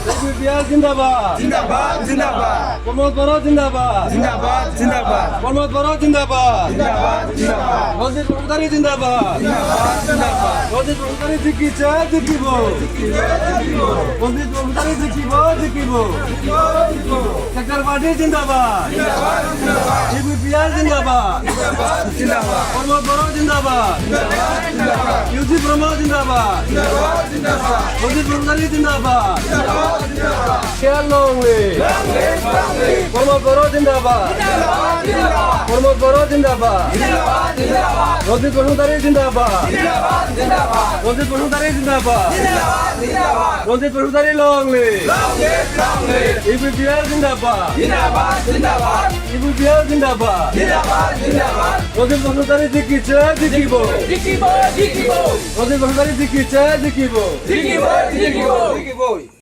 UPPL জিন্দাবাদ জিন্দাবাদ জিন্দাবাদ প্রমোদ বড় জিন্দাবাদ জিন্দাবাদ জিন্দাবাদ প্রমোদ বড় জিন্দাবাদ জিন্দাবাদ জিন্দাবাদ রঞ্জিত কর্মচারী জিন্দাবাদ রঞ্জিত কর্মচারী জিকিছে জিকিব রঞ্জিত কর্মচারী জিকিব সেক্টর পার্টি জিন্দাবাদ UPPL জিন্দাবাদ প্রমোদ বড় জিন্দাবাদ ইউজি প্রমোদ জিন্দাবাদ রঞ্জিত কর্মচারী জিন্দাবাদ কেয়ার লংলি প্রমোদ বড় জিন্দাবাদ প্রমোদ বড় জিন্দাবাদ রঞ্জিত কর্মচারী জিন্দাবাদ রঞ্জিত কর্মচারী জিন্দাবাদ রঞ্জিত কর্মচারী লংলি UPPL জিন্দাবাদ UPPL জিন্দাবাদ রঞ্জিত কর্মচারী জিকিছে জিকিব রঞ্জিত কর্মচারী জিকিছে জিকিব